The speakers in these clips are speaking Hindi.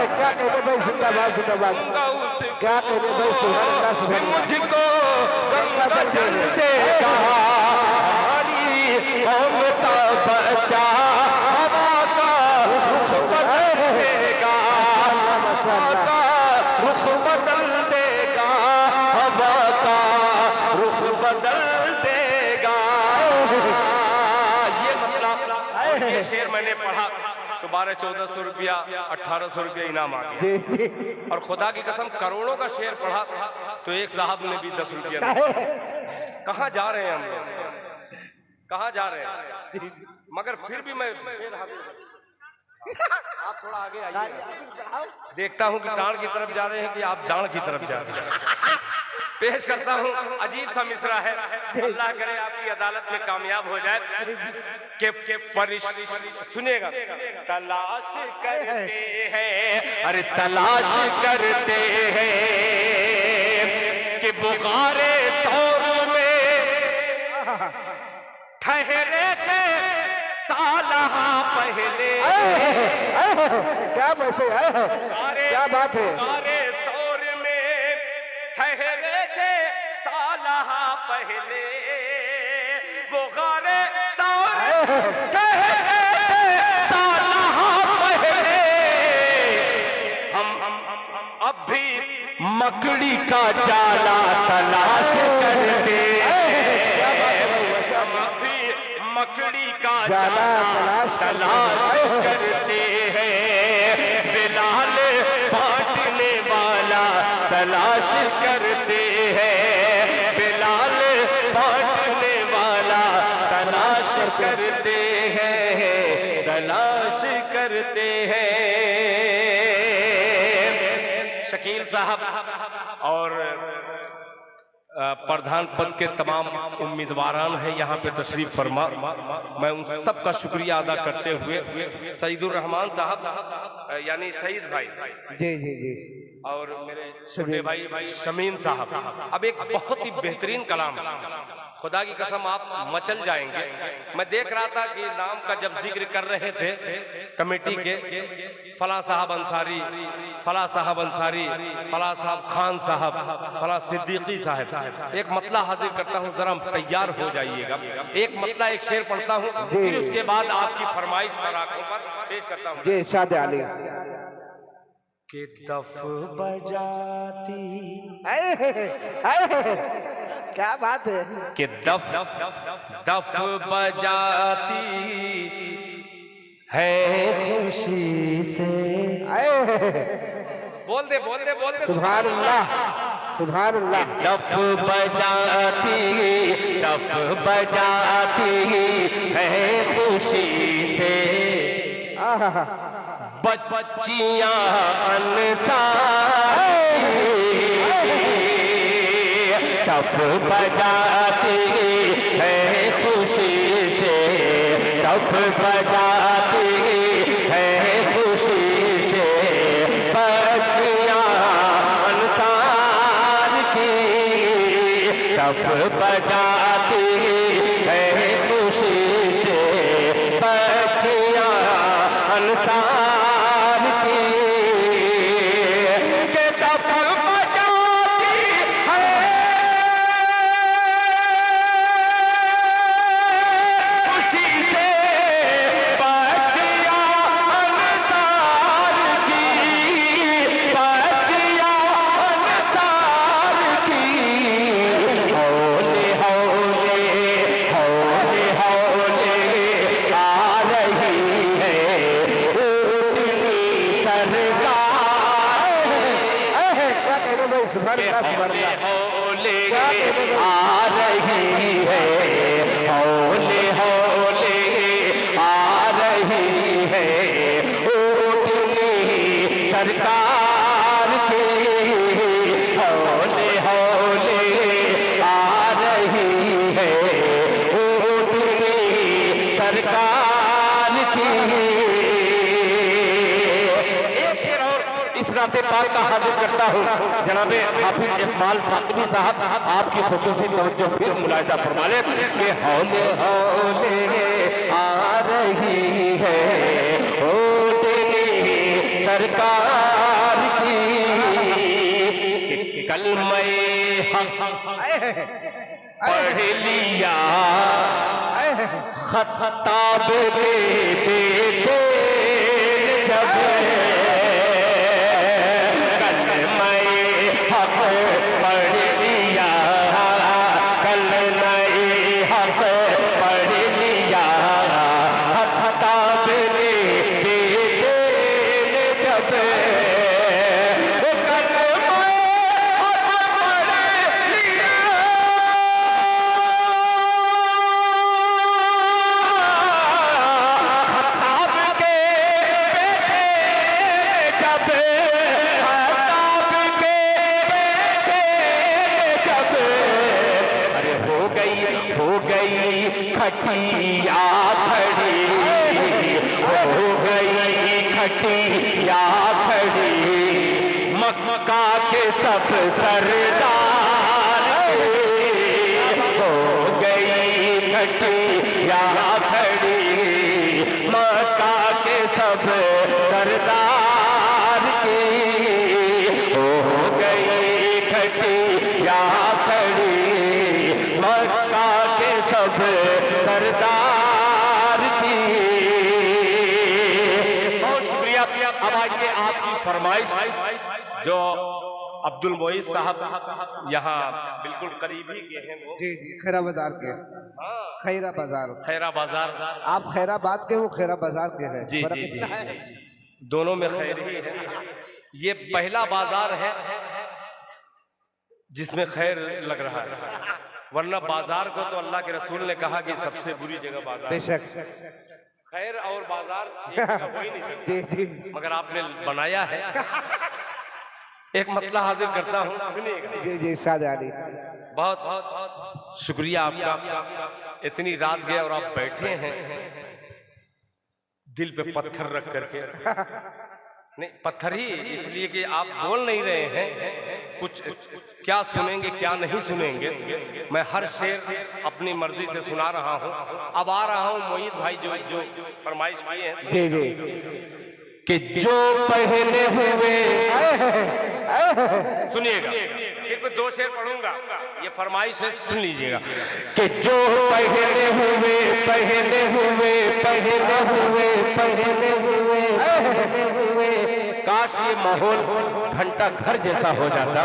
क्या कहते भाई, जिंदाबाद जिंदाबाद। क्या कहते भाई, सुभान अल्लाह सुभान अल्लाह। मुझको गंगा जल देगा कौम का बचा हवा का रुख बदल देगा, हवा का रुख बदल देगा, हवा का रुख बदल देगा। ये मतलब ये शेर मैंने पढ़ा तो 1200-1400 रुपया 1800 रुपया इनाम आ गया। और खुदा की कसम करोड़ों का शेर पढ़ा तो एक साहब ने भी 10 रुपया। कहाँ जा रहे हैं हम लोग, कहाँ जा रहे हैं? मगर फिर भी मैं आप थोड़ा आगे आइए, देखता हूँ कि डांड की तरफ जा रहे हैं कि आप दांड की तरफ जा रहे हैं। पेश करता हूँ, अजीब सा मिसरा है, अल्लाह करे आपकी अदालत में कामयाब हो जाए। के फरिश्ते सुनेगा, तलाश करते हैं, अरे तलाश करते हैं कि बुखारे तौर में ठहरे थे सालहा पहले। क्या वैसे है, क्या बात है। बुखारे तौर में ठहरे थे सालहा पहले, बुखारे तौर ठहरे थे सालहा पहले। हम अब भी मकड़ी का जाला तलाश करते हैं, मकड़ी का जाला तलाश करते हैं, बिलाल बांटने वाला तलाश करते हैं, बिलाल बांटने वाला तलाश करते हैं, तलाश करते हैं। शकील साहब और प्रधान पद के तमाम उम्मीदवारान हैं यहाँ पे तशरीफ फरमा। मैं उन सब का शुक्रिया अदा करते हुए सईदुर रहमान साहब यानी सईद भाई जी जी जी और मेरे छोटे भाई शमीन साहब, अब एक बहुत ही बेहतरीन कलाम, खुदा की कसम आप मचल जाएंगे। मैं देख रहा था कि नाम का जब जिक्र कर रहे थे कमेटी के, फला साहब अंसारी, फला साहब अंसारी, फला साहब खान साहब, फला सिद्दीकी साहब, एक मतला हाजिर करता हूँ, जरा तैयार हो जाइएगा। एक मतला एक शेर पढ़ता हूँ, फिर उसके बाद आपकी फरमाइश सराखों पर पेश करता हूँ। जी शाद आली। कि दफ बजाती, क्या बात है, कि दफ बजाती है खुशी से। बोल दे बोल दे बोल दे, सुभान अल्लाह सुभान अल्लाह। दफ बजाती है खुशी से, बच्चियां अंसारी, दफ बजाती है खुशी से, दफ बजाती है खुशी से, बच्चियां अंसार की, दफ बजाती है खुशी से, बच्चियां अंसार की, के दफ बजाती है खुशी से, बच्चियां अंसार की, बच्चियां अंसार की। हौले हौले हौले हौले आ रही है उतनी सरकार, क्या कहते भाई, सुभान अल्लाह सुभान अल्लाह। हौले आ रही है, हौले हौले आ रही है उतनी सरकार की, हौले हौले आ रही है उतनी सरकार की। एक शेर और इस रास्ते पाक का हाजिर करता हूँ, जनाबे हाफिज इकबाल साकवी साहब, आपकी खुसूसी तवज्जो फिर मुलाहिजा फरमा ले कि हौले हौले आ रही है उतनी सरकार कलमे हक पढ़ लिया, खताब के बेटे जब कलमे हक पढ़ लिया, कलमे हक पढ़ लिया, खताब के बेटे जब खटिया खड़ी, हो गई खटिया खड़ी, मक्का के सब सरदार हो गई खटिया खड़ी, मक्का के सब सरदार की हो गई खटिया खड़ी, मक्का के सब सरदार की। बहुत शुक्रिया। अब आइए आपकी फरमाइश जो अब्दुल मोइज साहब यहाँ बिल्कुल करीब ही के हैं वो। जी जी, खैरा बाजार के। खैरा बाजार, खैरा बाजार। आप खैराबाद के, वो खैरा बाजार के हैं। जी जी जी, दोनों में खैर ही है। ये पहला बाजार है जिसमें खैर लग रहा है, वरना बाजार को तो अल्लाह के रसूल ने कहा कि सबसे बुरी जगह बाजार। बेशक, खैर और बाजार एक जगह हो ही नहीं सकती। जी जी, मगर आपने बनाया है। एक मतला हाजिर करता हूँ, सुनिएगा। जी जी, शाद अली, बहुत बहुत शुक्रिया आपका। इतनी रात गए और आप बैठे हैं दिल पे पत्थर रख करके। नहीं, पत्थर ही इसलिए कि आप बोल नहीं रहे हैं, कुछ क्या सुनेंगे क्या नहीं सुनेंगे। मैं हर शेर अपनी मर्जी से सुना रहा हूँ। अब आ रहा हूँ मोहित भाई जो जो फरमाइश किए हैं। जी जी, कि जो पहले हुए, सुनिएगा, सिर्फ 2 शेर पढ़ूंगा, ये फरमाइश है, सुन लीजिएगा। कि जो पहले हुए, पहले हुए, पहले हुए, पहले हुए, पहले हुए, काश ये माहौल घंटा घर जैसा हो जाता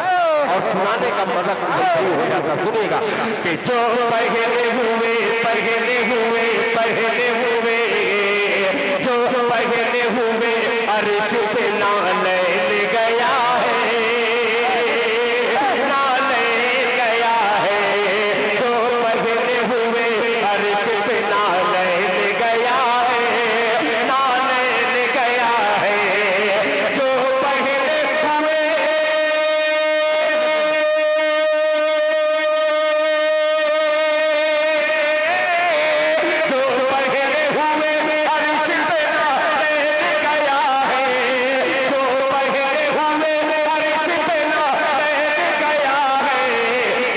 और सुनाने का मजा कंपलसरी हो जाता। सुनिएगा कि जो पहले हुए, पहले हुए, पहले हुए, जो पहले हुए, अर्श से नालैन गया है, नालैन गया है, जो पहले हुए, अर्श से नालैन गया है, नालैन गया है, जो पहले हुए, जो पहले हुए, अर्श से नालैन गया है, जो पहले हुए, अर्श से नालैन गया है,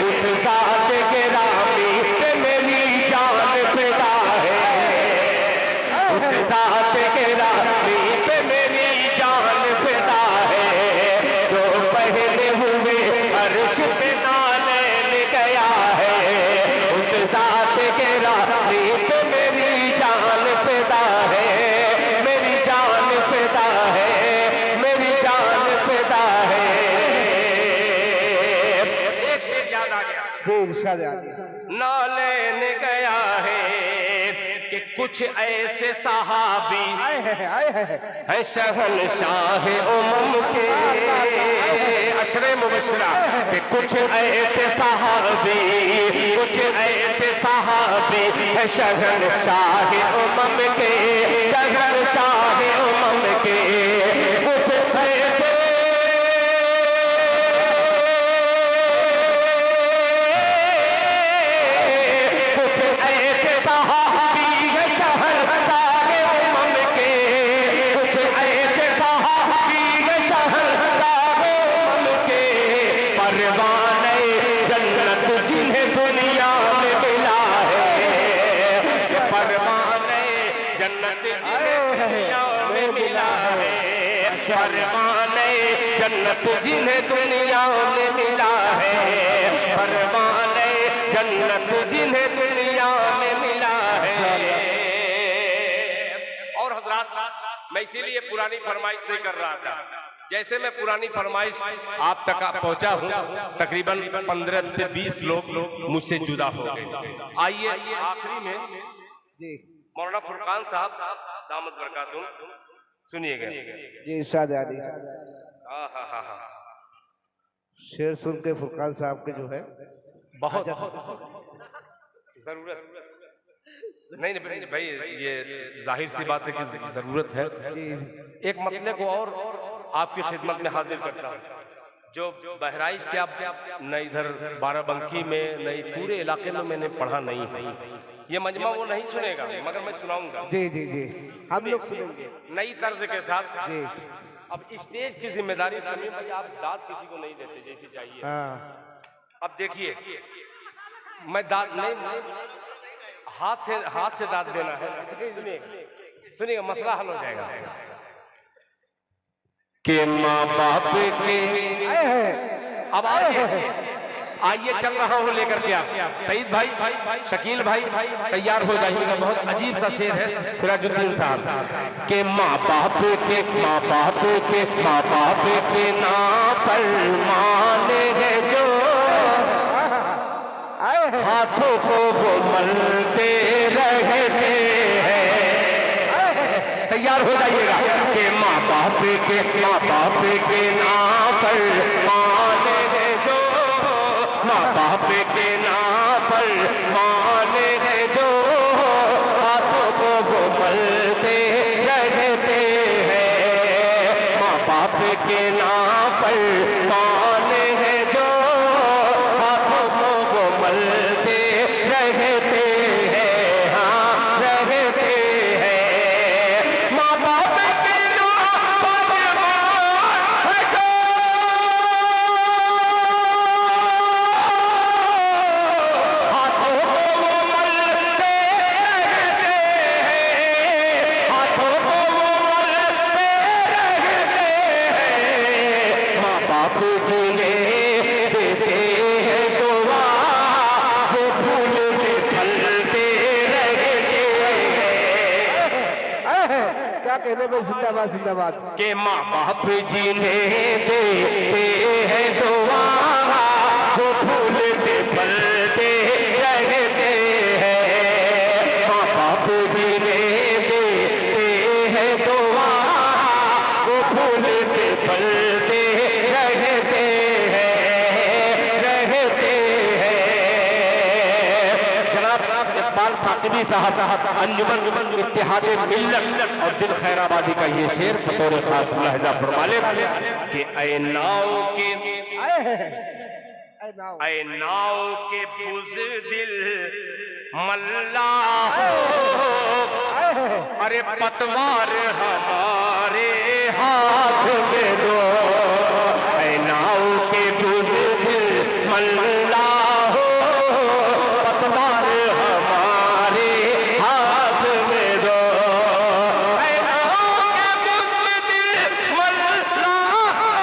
उस ज़ात गिरामी पे मेरी जान फिदा है, उस ज़ात गिरामी पे मेरी जान फिदा है, जो पहले हुए, अर्श पे नालैन गया है, उस ज़ात गिरामी पे मेरी जान फिदा है, मेरी जान फिदा है, मेरी जान फिदा है। एक शेर याद आ गया। जी, शाद अली, नालैन गया है कि कुछ ऐसे सहाबी है शहनशाह उम्म के, अशरे मुबशरा, कि कुछ ऐसे सहाबी, कुछ ऐसे सहाबी है शहनशाह उम्म के, शहनशाह उम्म के, कुछ ऐसे परवाने जन्नत जिन्हें दुनिया में मिला है, परवाने जन्नत जिन्हें दुनिया में मिला है, परवाने जन्नत जिन्हें दुनिया में मिला है, परवाने जन्नत जिन्हें दुनिया में मिला है। और हजरात, मैं इसीलिए पुरानी फरमाइश नहीं कर रहा था। जैसे मैं पुरानी फरमाइश आप तक पहुंचा हूं, तकरीबन 15 से 20 लोग मुझसे जुदा हो गए। आइए आखिरी में मौलाना फुरकान साहब दामद बरकातुहू सुनिएगा जी। इरशाद आली शेर सुन के फुरकान साहब के जो है बहुत जरूरत नहीं भाई, ये जाहिर सी बात है कि जरूरत है। एक मसले को और आपकी खिदमत में हाजिर करता हूँ। जो बहराइच के आप न इधर बाराबंकी में न पूरे इलाके में मैंने पढ़ा नहीं है। ये मजमा वो नहीं सुनेगा, मगर मैं सुनाऊंगा। जी जी जी, हम लोग सुनेंगे नई तर्ज के साथ जी। अब स्टेज की जिम्मेदारी सुनिए भाई, आप दाद किसी को नहीं देते जैसी चाहिए। अब देखिए, मैं दाद नहीं, हाथ से दाद देना है। सुनिएगा, मसला हल हो जाएगा। के माँ बाप के अब आइए चल रहा हूँ लेकर के आप। सईद भाई, शकील भाई तैयार हो जाइएगा। बहुत अजीब सा शेर है सिराजुद्दीन साहब के माँ बाप के ना फरमाने हैं जो हाथों को वो मलते रहते हैं। तैयार हो जाइएगा कि माँ बाप के ना फरमाने हैं जो, माँ बाप के ना फरमाने हैं जो हाथों को वो मलते रहते हैं। माँ बाप के ना फरमाने हैं जो हाथों को वो मलते रहते हैं। हाँ रहते हैं। माँ बाप के ना फरमाने हैं जो हाथों को वो मलते रहते हैं। हाथों को वो मलते रहते हैं। माँ बाप जिन्हें देते हैं दुआ वो फूलते फलते रहते हैं। क्या कहने में, जिंदाबाद जिंदाबाद। के माँ बाप जिन्हें देते हैं दुआ वो फूलते फलते रहते हैं। माँ बाप जिन्हें देते हैं दुआ वो फूलते फलते रहते हैं। जनाब इकबाल साकिबी साहब अंजुमन इत्तेहाद मिल्लत और दिल खैराबादी का ये शेर बतौर खास लहजा फरमा ले कि ऐ नाव के बुज़दिल मल्ला हो, अरे पतवार हमारे हाथ में दो। ऐ नाव के बुज़दिल मल्ला हो, पतवार हमारे हाथ में दो। ऐ नाव के बुज़दिल मल्ला हो,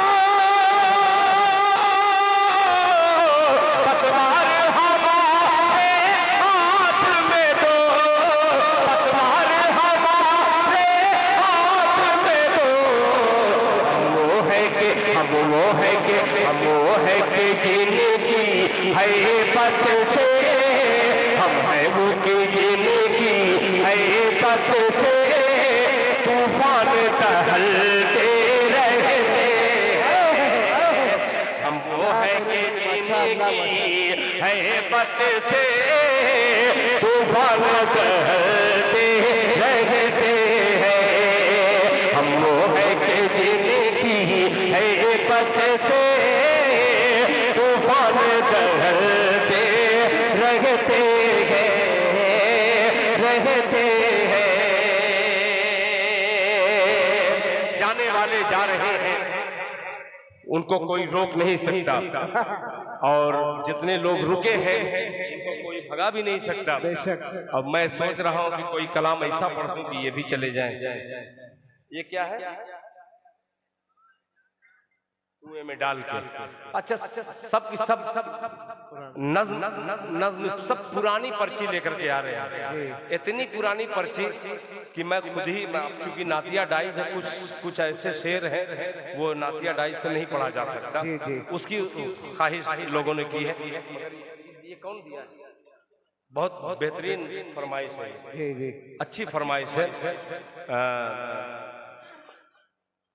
पतवार हमारे हाथ में दो। पतवार हमारे हाथ में दो। हम वो है कि जिनकी हैबत से, हम है वो कि जिनकी हैबत से तूफान टहलते रहते हैं। हम वो है कि जिनकी हैबत से तूफान टहलते रहते हैं। हम वो है कि जिनकी हैबत से तूफान टहलते रहते हैं। जाने वाले जा रहे हैं, उनको कोई रोक नहीं सकता, और जितने लोग रुके हैं इनको कोई भगा भी नहीं सकता। अब मैं सोच रहा हूं कि कोई कलाम ऐसा पढ़ दूं कि ये भी चले जाएं। ये क्या है? कुएं में डाल के। अच्छा, सब नज्म सब पुरानी पर्ची लेकर के आ रहे हैं। इतनी पुरानी पर्ची कि मैं खुद ही, चूंकि नातिया डाइज है, कुछ ऐसे शेर हैं वो नातिया डाइज से नहीं पढ़ा जा सकता, उसकी ख्वाहिश लोगों ने की है। ये कौन दिया है? बहुत बेहतरीन फरमाइश है, अच्छी फरमाइश है।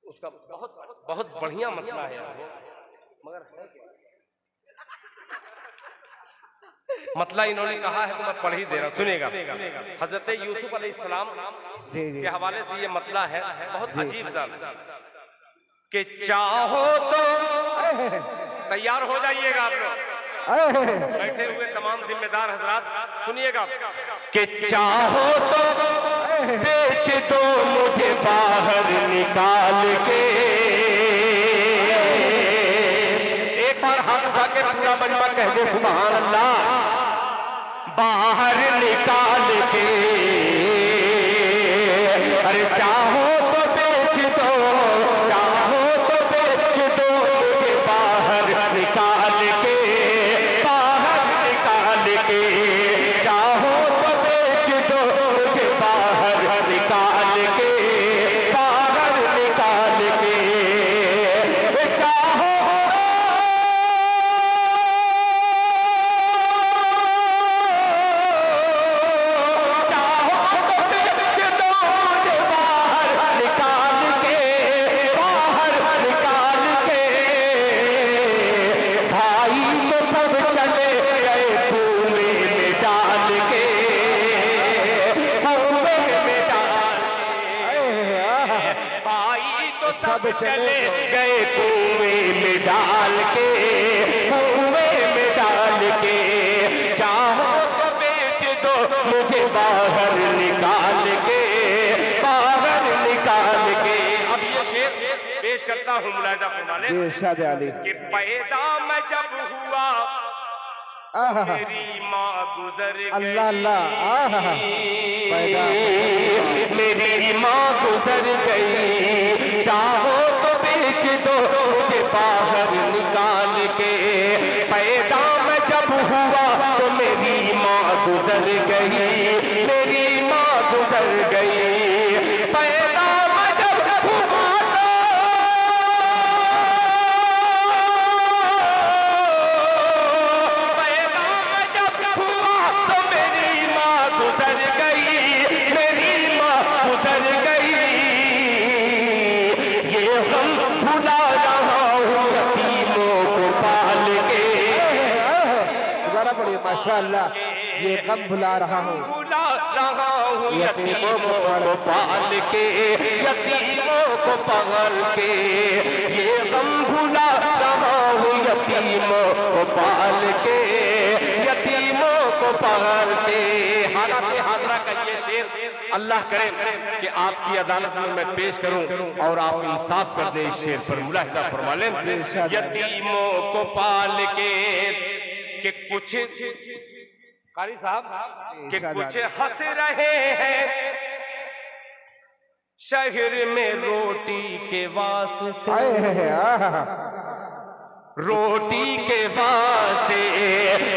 उसका बहुत बढ़िया मतला है मगर है क्या? मतला इन्होंने कहा है तो मैं पढ़ ही दे रहा हूं, सुनिएगा। हजरत यूसुफ अलैहिस्सलाम के हवाले से ये मतला है, बहुत अजीब सा कि चाहो तो तैयार हो जाइएगा आप लोग, बैठे हुए तमाम जिम्मेदार हजरात सुनिएगा कि चाहो तो बेच दो मुझे बाहर निकाल के। एक बार हाथ उठा के पूरा मजमा कह दे सुभान अल्लाह। बाहर निकाल के, अरे चाहो तो बेच दो, चाहो तो बेच दो मुझे बाहर निकाल के, बाहर निकाल के। चाहो तो बेच दो मुझे बाहर निकाल के, बाहर निकाल के। चाहो सब चले गए कुएं में डाल के, कुएं में डाल के। चाहो तो बेच दो मुझे बाहर निकाल के, बाहर निकाल के। अब ये शेर पेश करता हूँ मुलाहिजा फरमाने कि पैदा मैं जब हुआ मेरी माँ गुजर गई, अल्लाह अल्लाह, मेरी माँ गुजर गई। चाहो तो बेच दो मुझे बाहर निकाल के। पैदा मैं जब हुआ तो मेरी माँ गुजर गई, मेरी माँ गुजर गई। पैदा मैं जब हुआ तो मेरी माँ गुजर गई, मेरी माँ गुजर गई। ये गम भुला रहा हूँ यतीमों को पाल के। दोबारा पढ़िए माशाअल्लाह। ये गम भुला रहा हूँ, भुला रहा हूँ यतीमों को पाल के, यतीमों को पाल के। ये गम भुला रहा हूँ यतीमों को पाल के, यतीमों को पाल के। हालात हाजरा का ये शेर अल्लाह करे कि आपकी अदालत में मैं पेश करूं और आप इंसाफ कर दे इस शेर पर। मुलाहिजा फरमा लें। यतीमों को पाल के कुछ कारी साहब कि कुछ हंस रहे हैं शहर में रोटी के वास्ते, रोटी के वास्ते।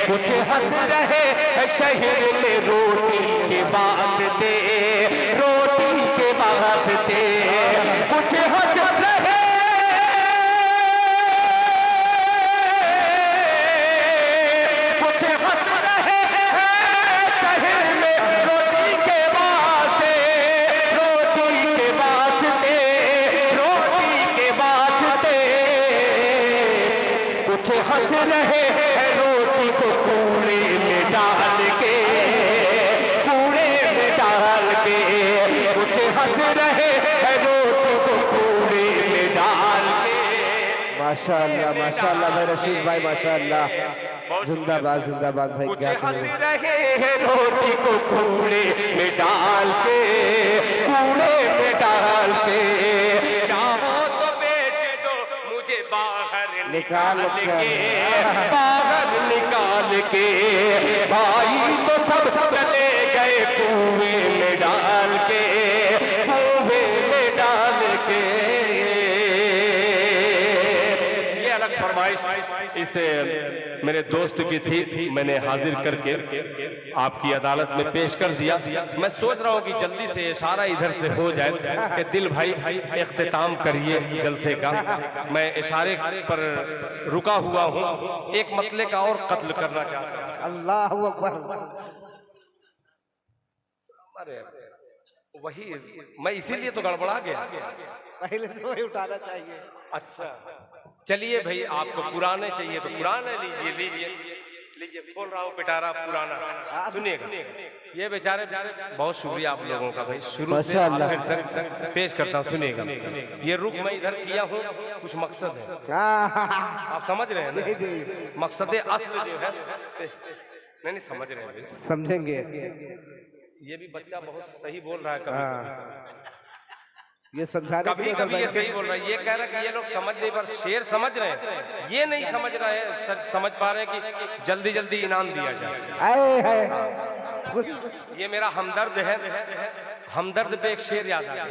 कुछ हंस रहे हैं शहर में रोटी के वास्ते, रोटी के वास्ते। कुछ हंस रहे, कुछ हंस रहे हैं शहर में रोटी के वास्ते, रोटी के वास्ते, रोटी के वास्ते। कुछ हंस रहे हैं रोटी को कूड़े में डाल के, कूड़े में डाल के। कुछ हंस रहे हैं रोटी को कूड़े में डाल के। माशाअल्लाह माशाअल्लाह भाई रशीद भाई माशाअल्लाह। जिंदाबाद जिंदाबाद भाई। कुछ हंस रहे हैं रोटी को कूड़े में डाल के, कूड़े में डाल के। चाहो तो बेच दो मुझे बाहर निकाल के, बाहर निकाल के। भाई तो सब चले गए कुएं में डाल के, कुएं में डाल के। अलग फरमाइश इस मेरे दोस्त की थी, मैंने हाजिर करके आपकी अदालत में पेश कर दिया। मैं सोच रहा हूँ कि जल्दी से इशारा इधर से हो जाए कि दिल भाई इख्तिताम करिए जलसे का। मैं इशारे पर रुका हुआ हूँ, एक मतले का और कत्ल करना चाहता हूँ। अल्लाह अकबर। अरे वही, मैं इसीलिए तो गड़बड़ा गया। पहले से वही उठाना चाहिए। अच्छा चलिए भाई, आपको पुराने चाहिए तो पुराने लीजिए लीजिए लीजिए। बोल रहा हूँ पिटारा पुराना। सुनिएगा, ये बेचारे बहुत शुक्रिया आप लोगों का भाई, शुरू से आखिर तक पेश करता हूँ। सुनिएगा, ये रुख मैं इधर किया हूँ, कुछ मकसद है, आप समझ रहे हैं ना? मकसद असल जो है, नहीं समझ रहे हैं, समझेंगे। ये भी बच्चा बहुत सही बोल रहा है कभी ये समझाने कभी कभी ये सही बोल रहा है। ये कह रहा है कि ये लोग समझ नहीं, पर शेर समझ रहे हैं, ये नहीं समझ रहे हैं, समझ पा रहे हैं कि जल्दी जल्दी इनाम दिया जाए। ये मेरा हमदर्द है, हमदर्द पे एक शेर याद आ गया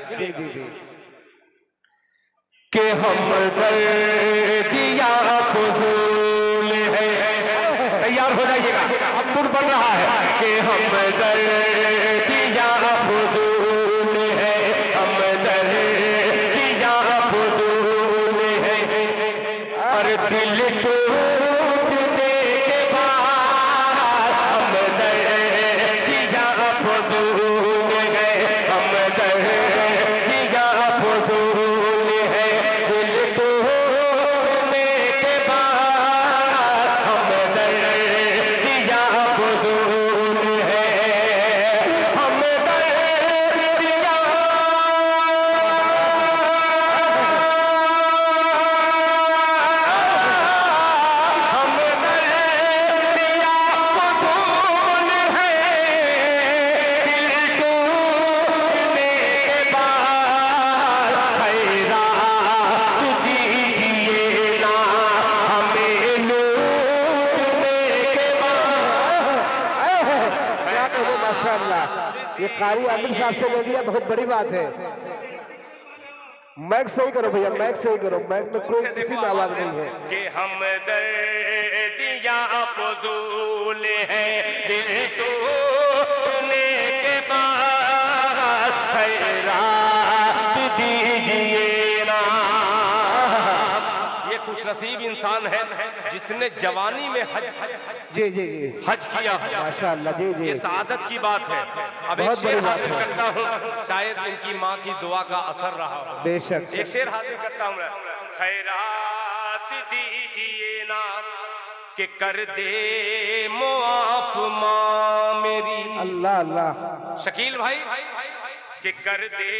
कि हमदर्दिया फजूल है। तैयार हो जाइएगा, अब दूर बन रहा है कि हमदर्दिया फजूल है, हमदर्दिया फजूल है। और दिल टूटने के बाद हमदर्दिया फजूल है, हमदर्दिया फजूल है। दिल टूटने के बाद हमदर्दिया फजूल है, हमदर्दिया ये कारी आमिर साहब से ले लिया, बहुत बड़ी बात है। मैक सही करो भैया, मैक सही करो, मैक में कोई किसी में आवाज नहीं है। कि हमदर्दिया फजूल है, दिल टूटने के बाद खैरात दीजिए ना। ये खुशनसीब इंसान है जिसने जवानी में जी हज किया। माशाअल्लाह। जी ये सआदत की बात है। अब एक शेर हाजिर करता हूँ, शायद इनकी माँ की दुआ का असर रहा हो। बेशक। एक शेर हाजिर करता हूँ मैं। खैरात दीजिए ना कि कर दे मुआफ माँ मेरी। अल्लाह अल्लाह। शकील भाई कि कर दे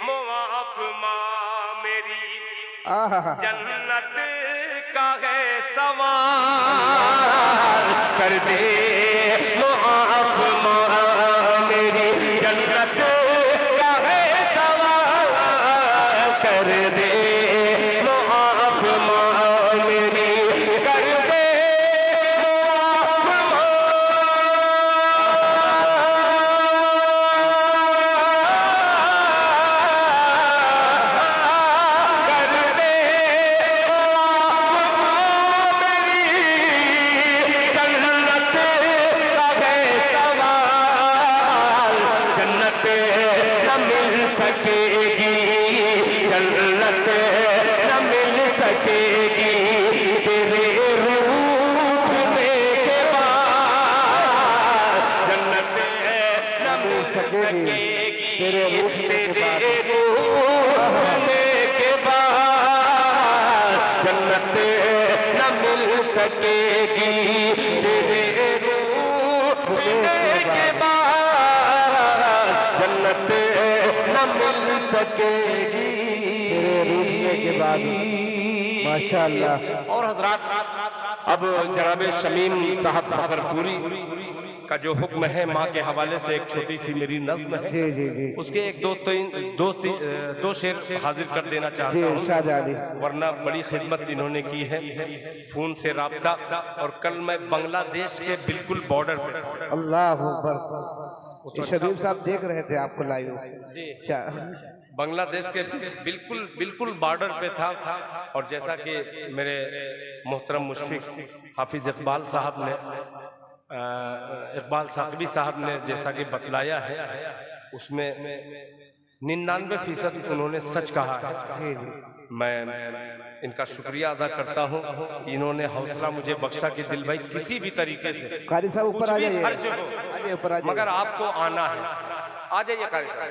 मुआफ माँ मेरी, जन्नत का है सवाल। कर दे मुआफ माँ मेरी, जन्नत का है सवाल। कर दे मुआफ माँ मेरी, कर दे मुआफ तेरे रूठने के बाद जन्नत न मिल सकेगी। तेरे रूठने के बाद जन्नत न मिल सकेगी। तेरे रूठने के बाद माशाअल्लाह। और हजरात, अब जनाब शमीम साहब फखरपुरी का जो हुक्म है माँ के हवाले से एक छोटी सी मेरी नज्म है। जी जी जी। उसके एक दो शेर हाजिर कर देना चाहता हूँ, वरना बड़ी खिदमत इन्होंने की है। फोन से राब्ता, और कल मैं बांग्लादेश के बिल्कुल बॉर्डर पे। अल्लाह अकबर। शबीर साहब देख रहे थे आपको लाइव। बांग्लादेश के बिल्कुल बिल्कुल बॉर्डर पे था। और जैसा कि मेरे मोहतरम मुशफिक हाफिज इकबाल साहब ने इकबाल साकवी साहब ने जैसा कि बतलाया है, उसमें 99% उन्होंने सच कहा है। मैं इनका शुक्रिया अदा करता हूं कि इन्होंने हौसला मुझे बख्शा कि दिल भाई किसी भी तरीके से कारी साहब ऊपर आ जाइए, खर्च हो, आ जाइए ऊपर आ जाइए, मगर आपको आना है। आ जाइए कारी साहब।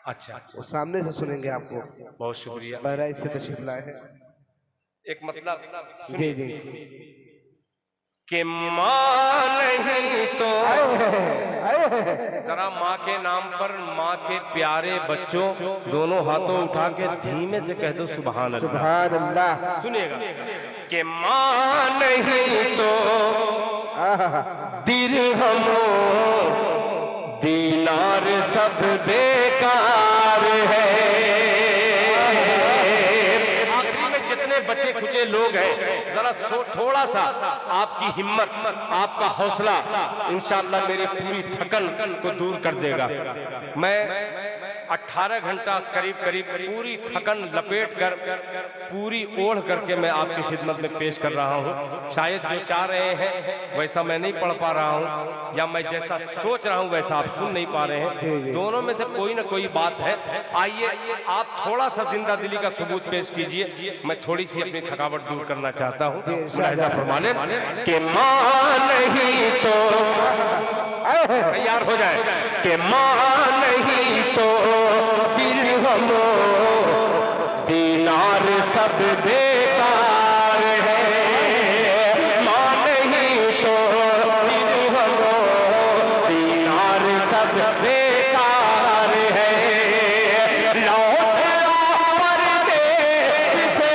अच्छा, वो सामने से सुनेंगे आपको। बहुत शुक्रिया। बहराइच से तशरीफ लाए हैं। एक मतलब जी जी कि माँ नहीं तो जरा माँ के नाम पर माँ के प्यारे बच्चों दोनों हाथों उठा के धीमे से कह दो सुभान अल्लाह। सुभान अल्लाह। सुनिएगा कि माँ नहीं तो दिरहमो दीनार सब बेकार है। आखिरी में जितने बचे खुचे लोग हैं, जरा थोड़ा सा आपकी हिम्मत, आपका हौसला इंशाअल्लाह मेरी पूरी थकन को दूर कर देगा। मैं 18 घंटा करीब करीब पूरी थकन लपेट कर, पूरी ओढ़ करके मैं आपकी खिदमत में पेश कर रहा हूँ। शायद जो चाह रहे हैं वैसा मैं नहीं पढ़ पा रहा हूँ, या मैं जैसा सोच रहा हूँ वैसा आप सुन नहीं पा रहे हैं। दोनों में से कोई ना कोई बात है। आइए आप थोड़ा सा जिंदा दिली का सबूत पेश कीजिए। मैं थोड़ी सी अपनी थकावट दूर करना चाहता हूँ। मुलाहिजा फरमाने कि माँ नहीं तो तैयार हो जाए कि माँ नहीं तो दिरहमो दीनार सब बेकार है। माँ नहीं तो दिरहमो दीनार सब बेकार है। लौट परदेश से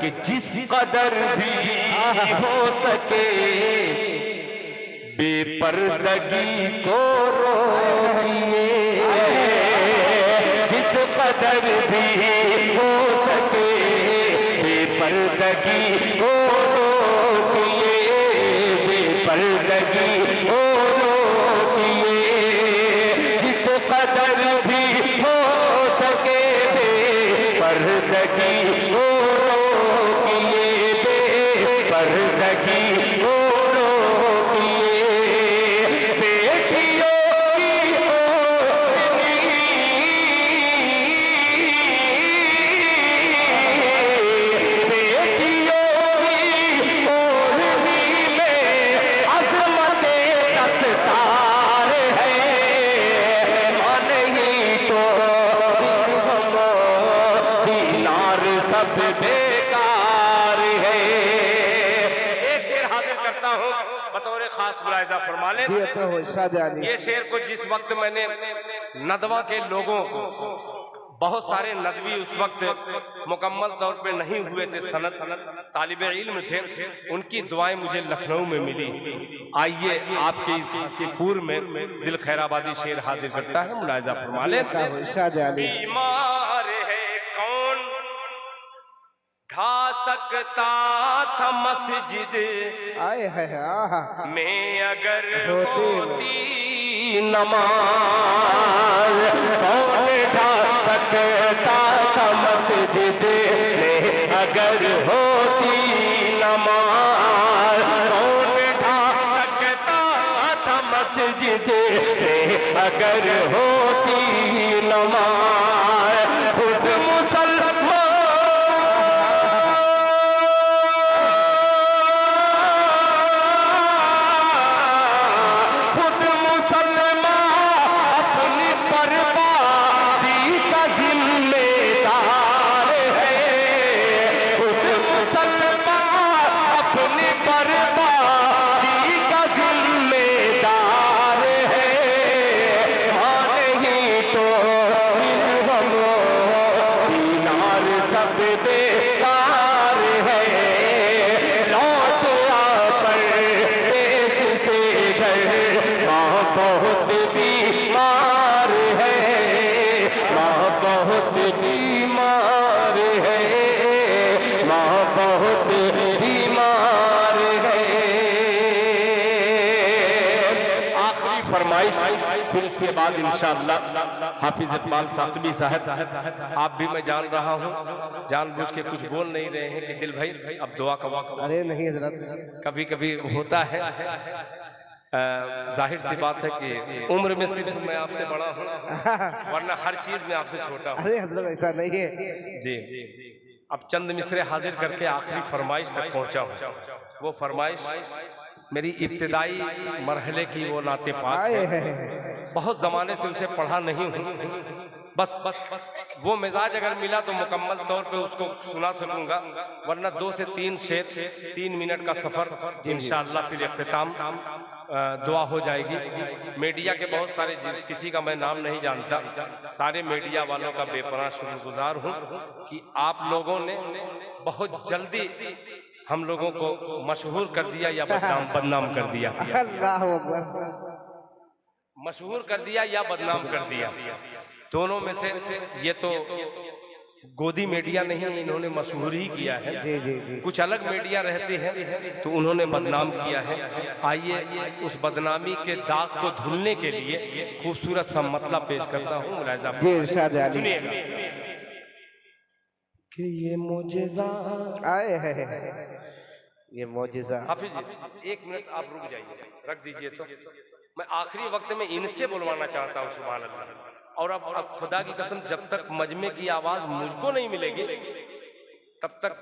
कि जिस कदर भी हो सके बेपर्दगी को रोकिए। जिस कदर भी हो सके बेपर्दगी को रोकिए। बेपर्दगी को रोकिए। जिस कदर भी हो सके बेपर्दगी को बेकार है। एक शेर हाजिर करता हूँ बतौर खास मुलाहिजा फरमा ले। ये शेर को जिस वक्त मैंने नदवा के लोगों को, बहुत सारे नदवी उस वक्त मुकम्मल तौर पे नहीं हुए थे, सनत तालिबे इल्म थे, उनकी दुआएं मुझे लखनऊ में मिली। आइए आपके इस पूर्व में दिल खैराबादी शेर हाजिर करता है, मुलाहिजा फरमा ले। बीमार है कौन ढा सकता था मस्जिद में अगर होती नमाज। कौन ढा सकता था मस्जिद में अगर होती नमाज। कौन ढा सकता था मस्जिद में अगर होती नमाज। खुद मुसलमान बर्बादी का जिम्मेदार फिर उसके बाद इंशाअल्लाह हाफिज इकबाल साकबी साहब, आप भी मैं जान रहा हूँ जानबूझ के कुछ बोल नहीं रहे हैं कि दिल भाई अब दुआ का वक्त। अरे नहीं हजरत, कभी कभी होता है, जाहिर सी बात है कि उम्र में सिर्फ मैं आपसे बड़ा हूँ, वरना हर चीज में आपसे छोटा हूँ। अरे हजरत ऐसा नहीं है जी, अब चंद मिसरे हाजिर करके आखिरी फरमाइश तक पहुंचा हूं। वो फरमाइश मेरी इब्तिदाई मरहले की वो नाते पाक है, बहुत जमाने से उसे पढ़ा नहीं हूँ। बस वो मिजाज अगर मिला तो मुकम्मल तौर पे उसको सुना सकूंगा, वरना 2 से 3 शेर 3 मिनट का सफर इंशाअल्लाह फिर इख्तिताम दुआ हो जाएगी। मीडिया के बहुत सारे, किसी का मैं नाम नहीं जानता, सारे मीडिया वालों का बेपनाह शुक्रगुजार हूँ कि आप लोगों ने बहुत जल्दी हम लोगों को मशहूर कर दिया या बदनाम कर दिया। अल्लाह अकबर, मशहूर कर दिया या बदनाम कर दिया, दोनों में से ये तो गोदी मीडिया नहीं, इन्होंने मशहूर ही किया है। जी जी जी, कुछ अलग मीडिया रहती है तो उन्होंने बदनाम किया है। आइए उस बदनामी के दाग को धुलने के लिए खूबसूरत सा मतलब पेश करता हूँ। मुलाहिजा जी इरशाद अली, सुनिएगा कि ये मोजेज़ा आए है ये मौजिज़ा। हाफिज जी 1 मिनट आप रुक जाइए, रख दीजिए। तो मैं आखिरी वक्त में इनसे बुलवाना चाहता हूँ, सुभान अल्लाह। और अब खुदा की कसम, जब तक मजमे की आवाज मुझको नहीं मिलेगी तब तक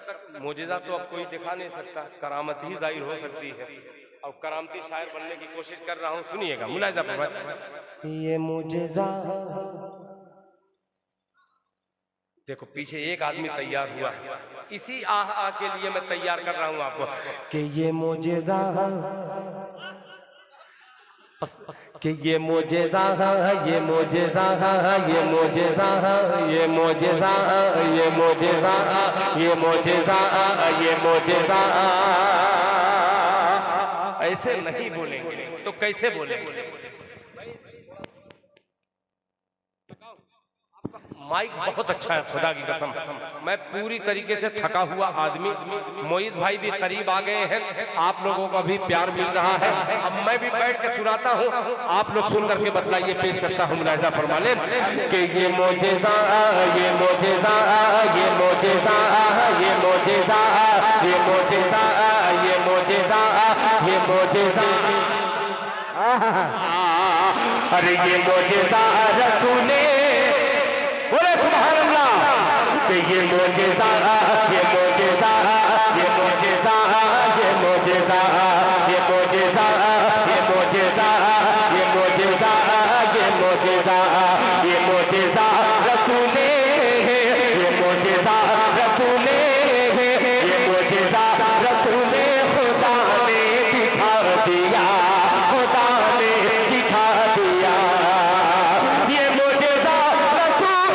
मोजेज़ा तो अब कोई दिखा नहीं सकता, करामत ही जाहिर हो सकती है। और करामती शायर बनने की कोशिश कर रहा हूँ, सुनिएगा मुलाहिजा फरमाइए। ये मोजेज़ा, देखो पीछे एक आदमी तैयार हुआ है, इसी आह के लिए मैं तैयार कर रहा हूँ आपको कि ये मोजेज़ा, कि ये मोजेज़ा, ये मोजेज़ा, ये मोजेज़ा, ये मोजेज़ा, ये मोजेज़ा, ये मोजेज़ा, ये मोजेज़ा। ऐसे नहीं बोलेंगे तो कैसे बोलेंगे? माइक बहुत अच्छा है, खुदा की कसम। मैं पूरी तरीके से थका हुआ आदमी, मोहित भाई भी करीब आ गए हैं, आप लोगों का भी प्यार मिल रहा है। अब मैं भी बैठ के सुनाता हूँ, आप लोग सुन करके बतलाइए। पेश करता हूँ, मुलाहिजा फरमा लें कि ये मोजेज़ा, ये मोजेज़ा, ये मोजेज़ा, ये मोजेज़ा, ये मोजेज़ा, ये मोजेज़ा, ये मोजेज़ा, अरे ये मोजेज़ा रसूले, बोले सुभान अल्लाह। कि ये मोजेज़ा, ये मोजेज़ा, ये मोजेज़ा, ये मोजेज़ा, ये मोजेज़ा, ये मोजेज़ा, ये मोजेज़ा, ये मोजेज़ा, ये मोजेज़ा रसूले, ये मोजेज़ा रसूले, ये मोजेज़ा रसूले खुदा ने दिखा दिया, खुदा ने दिखा दिया। ये मोजेज़ा रसूले,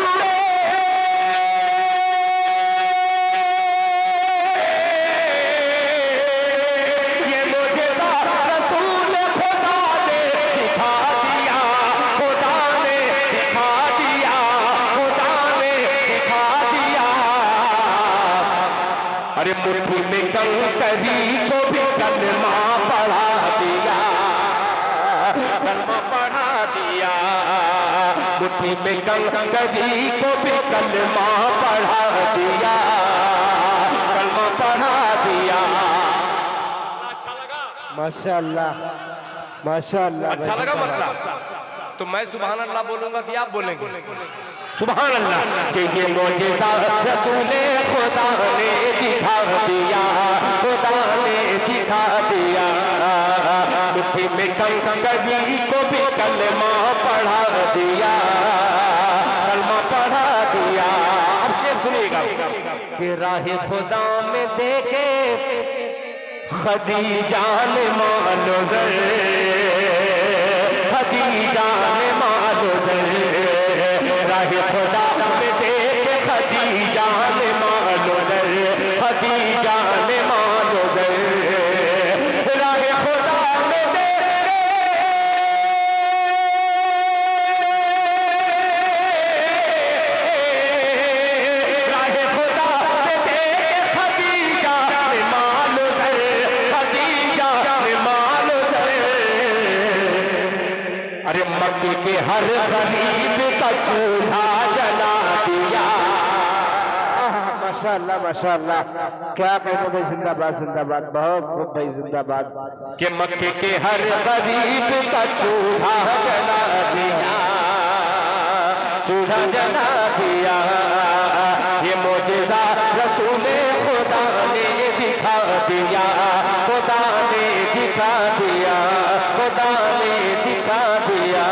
ये मोजेज़ा रसूले खुदा ने दिखा दिया, खुदा ने दिखा दिया, खुदा ने दिखा दिया। अरे मुट्ठी में कंकरी को भी कलमा पढ़ा दिया, कलमा पढ़ा दिया। मुट्ठी में कंकरी को भी कलमा पढ़ा दिया, कलमा पढ़ा दिया। माशाअल्लाह माशाअल्लाह। अच्छा लगा मतलब? तो मैं सुभान अल्लाह बोलूंगा कि आप बोलेंगे? सुभान अल्लाह। कि ये मोजेज़ा रसूले खुदा ने दिखा दिया, खुदा ने दिखा दिया। मुट्ठी में कंकरी को भी कलमा पढ़ा दिया, कलमा पढ़ा दिया। अब शेर सुनिएगा कि राह खुदा में देखे खदीजा ने मानो दर, खदीजा ने मानो दर। राह खुदा में देखे खदीजा ने मानो दर, खदीजा ने मानो दर। राह खुदा में देखे, राह खुदा में देखे खदीजा ने मानो दर, खदीजा ने मानो दर। अरे मक्के के हर गरीब का चूल्हा जला दिया। माशाअल्लाह माशाअल्लाह, क्या कहते भाई, जिंदाबाद जिंदाबाद, बहुत खूब भाई, जिंदाबाद। कि मक्के के हर गरीब का चूल्हा जला दिया, चूल्हा जला दिया। ये मोजेज़ा रसूले खुदा ने दिखा दिया, खुदा ने दिखा दिया, खुदा ने दिखा दिया।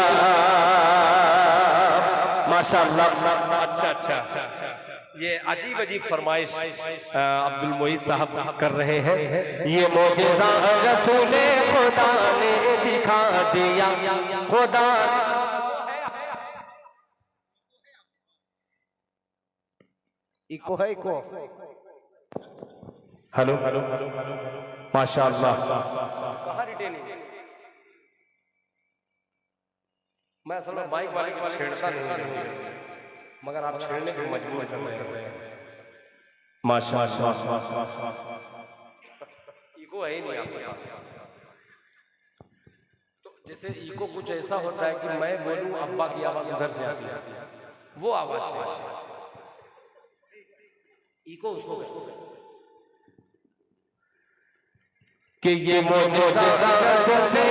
माशाअल्लाह। अच्छा अच्छा, ये अजीब अजीब फरमाइश अब्दुल मोईज साहब कर रहे हैं। ये मोजेज़ा रसूले खुदा ने दिखा दिया, खुदा। इको है, इको। हेलो हेलो, माशाअल्लाह। कहाँ रिटेनिंग? मैं असल में माइक वाले को छेड़ता नहीं, मगर आप छेड़ने को मजबूर कर रहे हैं। माशाअल्लाह, इको है ही नहीं आपके पास। तो जैसे इको कुछ ऐसा होता है कि मैं बोलूं, अब्बा की आवाज उधर से आती है, वो आवाज से इको उसको कि ये मोजेज़ा रसूले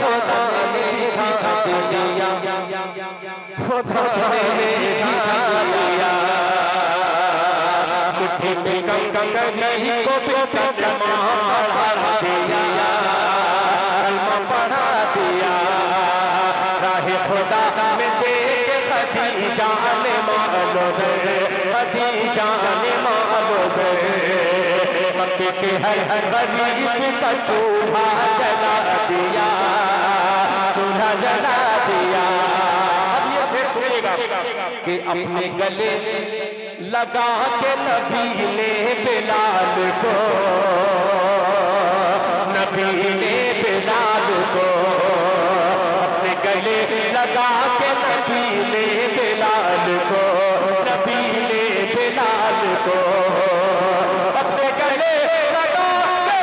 खुदा ने दिखा दिया, खुदा ने दिखा दिया। मुट्ठी में कंकन नहीं को भी कलमा पढ़ा दिया, कलमा पढ़ा दिया। राहे खुदा में देख खदीजा ने मालो दे, खदीजा ने मालो दे। मक्के के हर गरीब का चूल्हा जला दिया, चूल्हा जला दिया। अब ये शेर सुनिएगा कि अपने गले लगा के नबी ने बिलाल को, नबी ने बिलाल को अपने गले लगा के, नबी ने बिलाल को, नबी ने बिलाल को अपने गले लगा के,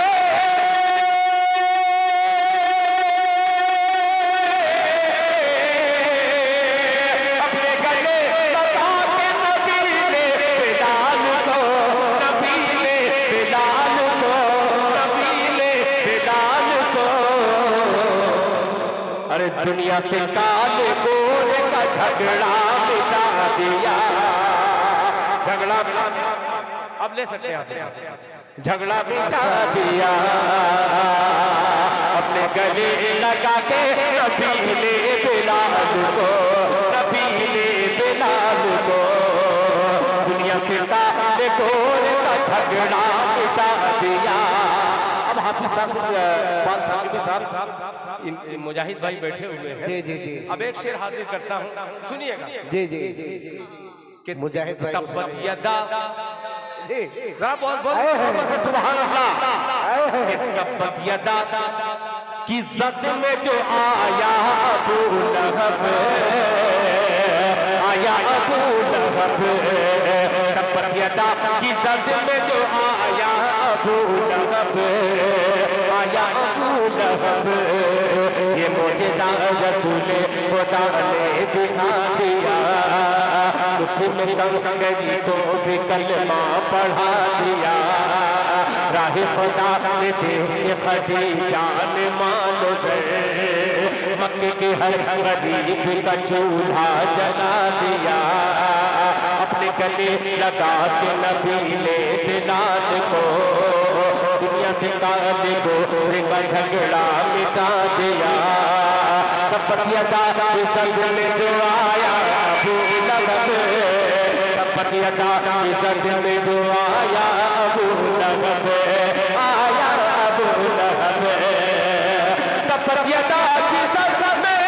अपने गले लगा के नबी ने बिलाल को, नबी ने बिलाल को, नबी ने बिलाल को। अरे दुनिया से काले गोरे का झगड़ा मिटा दिया, झगड़ा। अब ले सकते हैं आप। झगड़ा मिटा दिया, अपने गले लगा के नबी ने बिलाल को, नबी ने बिलाल को। दुनिया के काले गोरे का झगड़ा मिटा दिया। अब हाफिज साहब, मुजाहिद भाई बैठे हुए हैं। जी जी जी। अब एक शेर हाजिर करता हूँ, सुनिएगा। जी जी जी कि मुजाहिद भाई, तब्बत यदा, सुभान अल्लाह। तब्बत यदा की ज़द में जो आया अबू लहब, आया अबू लहब। तब्बत यदा की ज़द में जो आया अबू लहब, आया अबू लहब। ये मोजेज़ा रसूले खुदा ने दिखा दिया, मुट्ठी में कंगनी को भी कलमा पढ़ा दिया। राहे खुदा ने देख खदीजा ने मालो दे, मक्के के हर गरीब का चूल्हा जला दिया। अपने गले लगा के नबी ने बिलाल को, दुनिया से काले गोरे का झगड़ा मिटा दिया। तब्बत यदा के संग में जो आया अबू लहब, तब्बत यदा के संग में जो आया अबू लहब, आया अबू लहब। तब्बत यदा के संग में,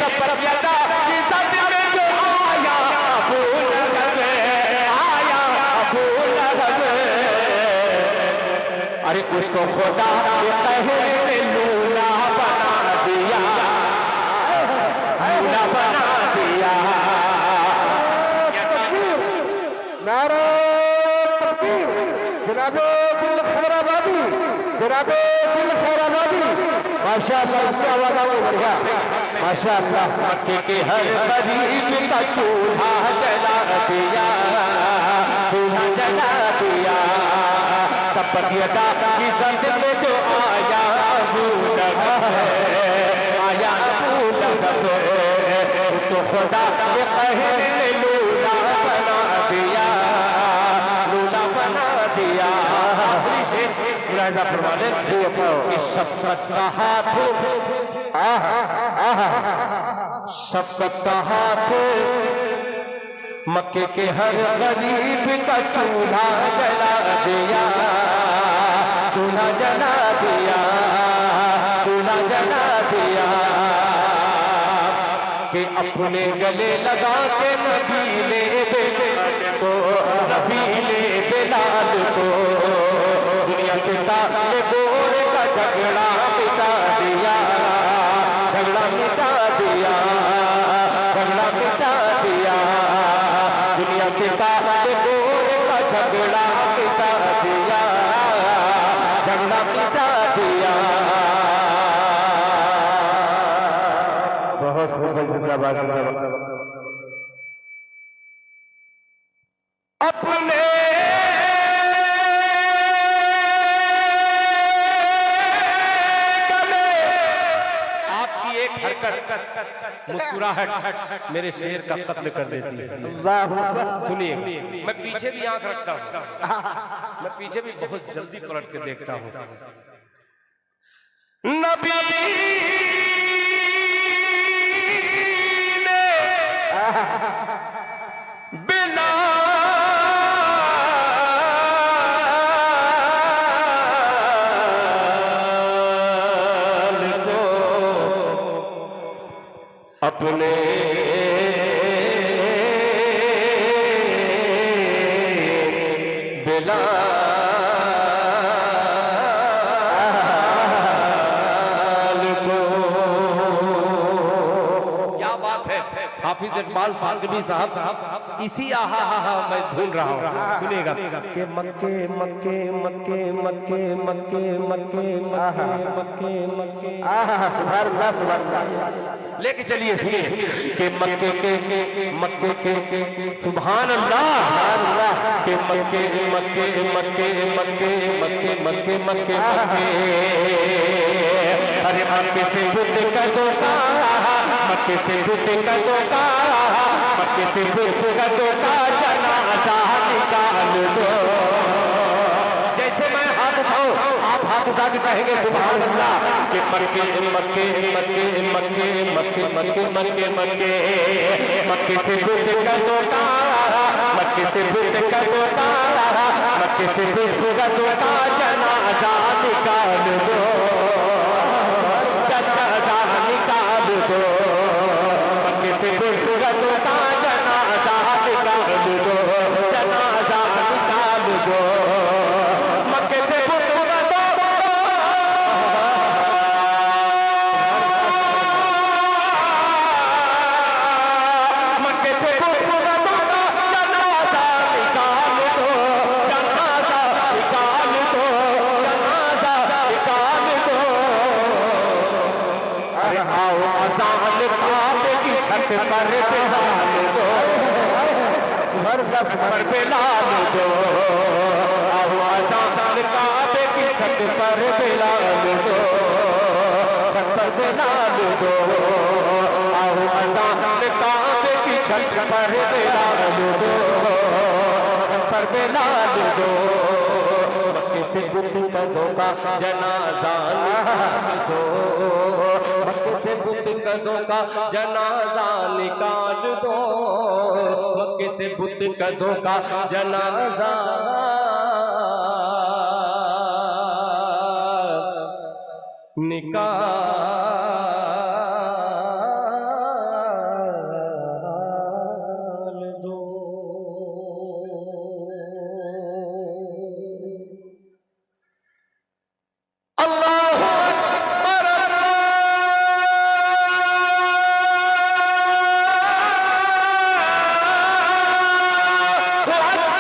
तब्बत यदा के संग में जो आया अबू लहब, आया अबू लहब। अरे उसको खुदा के कहने में लूला बना दिया, लूला बना दिया। नारे तकबीर, जनाबे दिल खैराबादी। जनाबे दिल खैराबादी माशाअल्लाह, इसकी आवाज आ गई बढ़िया माशाअल्लाह। मक्के के हर गरीब का चूल्हा जला दिया, चूल्हा जला दिया। तपत यदा की जद में जो आया अबू लहब, आया अबू लहब, तो खुदा के कहर ने लूला बना दिया, लूला बना दिया। मुलाहिजा फरमा लें कि शफ़क़त का हाथ, शफ़क़त का हाथ मक्के के हर गरीब का चूल्हा जला दिया, चूल्हा जला दिया, चूल्हा जला दिया। कि अपने गले लगा के नबीले बेलाल को, नबीले बेलाल को दुनिया से ताले गोरे का झगड़ा मिटा दिया, झगड़ा मिटा दिया, झगड़ा मिटा दिया। दुनिया से ताले गोरे का झगड़ा मिटा दिया, झगड़ा मिटा दिया। बहुत खूब जिंदाबाद जिंदाबाद। अपने मुस्कुराहट मेरे शेर का कत्ल कर देती है। सुनिए, मैं पीछे भी आंख रखता हूँ, मैं पीछे भी बहुत जल्दी पलट के देखता हूँ। नबी ने बिना अपने बिलाल को, क्या बात है। हाफिज इकबाल फातिमी साहब इसी आहा हा मैं भूल रहा हूँ, सुनिएगा कि मक्के मक्के मक्के मक्के मक्के मक्के मक्के मक्के आहा सुभान अल्लाह सुभान अल्लाह लेके चलिए। सुनिए कि मक्के के सुभान अल्लाह के मक्के मक्के मक्के मक्के मक्के मक्के मक्के मक्के अरे मक्के से बुद्ध का धोखा, मक्के से बुद्ध का धोखा, मक्के से बुद्ध का धोखा जनाजा निकाल दो। जैसे मैं हाथ उठाऊं आप हाथ उठा के कहेंगे सुभान अल्लाह कि मक्के मक्के मक्के मक्के मक्के मक्के मक्के मक्के मक्के से बुद्ध का धोखा, मक्के से बुद्ध का धोखा, मक्के से बुद्ध का धोखा जनाजा निकाल दो, जनाजा निकाल दो। मक्के से बुद्ध का धोखा जनाजा निकाल दो, जनाजा निकाल दो। मक्के से बुद्ध का छत पर बिलाल दो, जबरदस्त पर बिलाल दो, आजान काबे की छत पर बिलाल दो, छत पर बिलाल दो, आजान काबे की छत पर बिलाल दो, छत पर बिलाल दो। मक्के से बुद्ध का धोखा जनाजा निकाल दो, मक्के से बुद्ध का धोखा जनाजा निकाल दो, मक्के से बुद्ध का धोखा जनाजा निकाल दो। अल्लाहु अकबर, अल्लाहु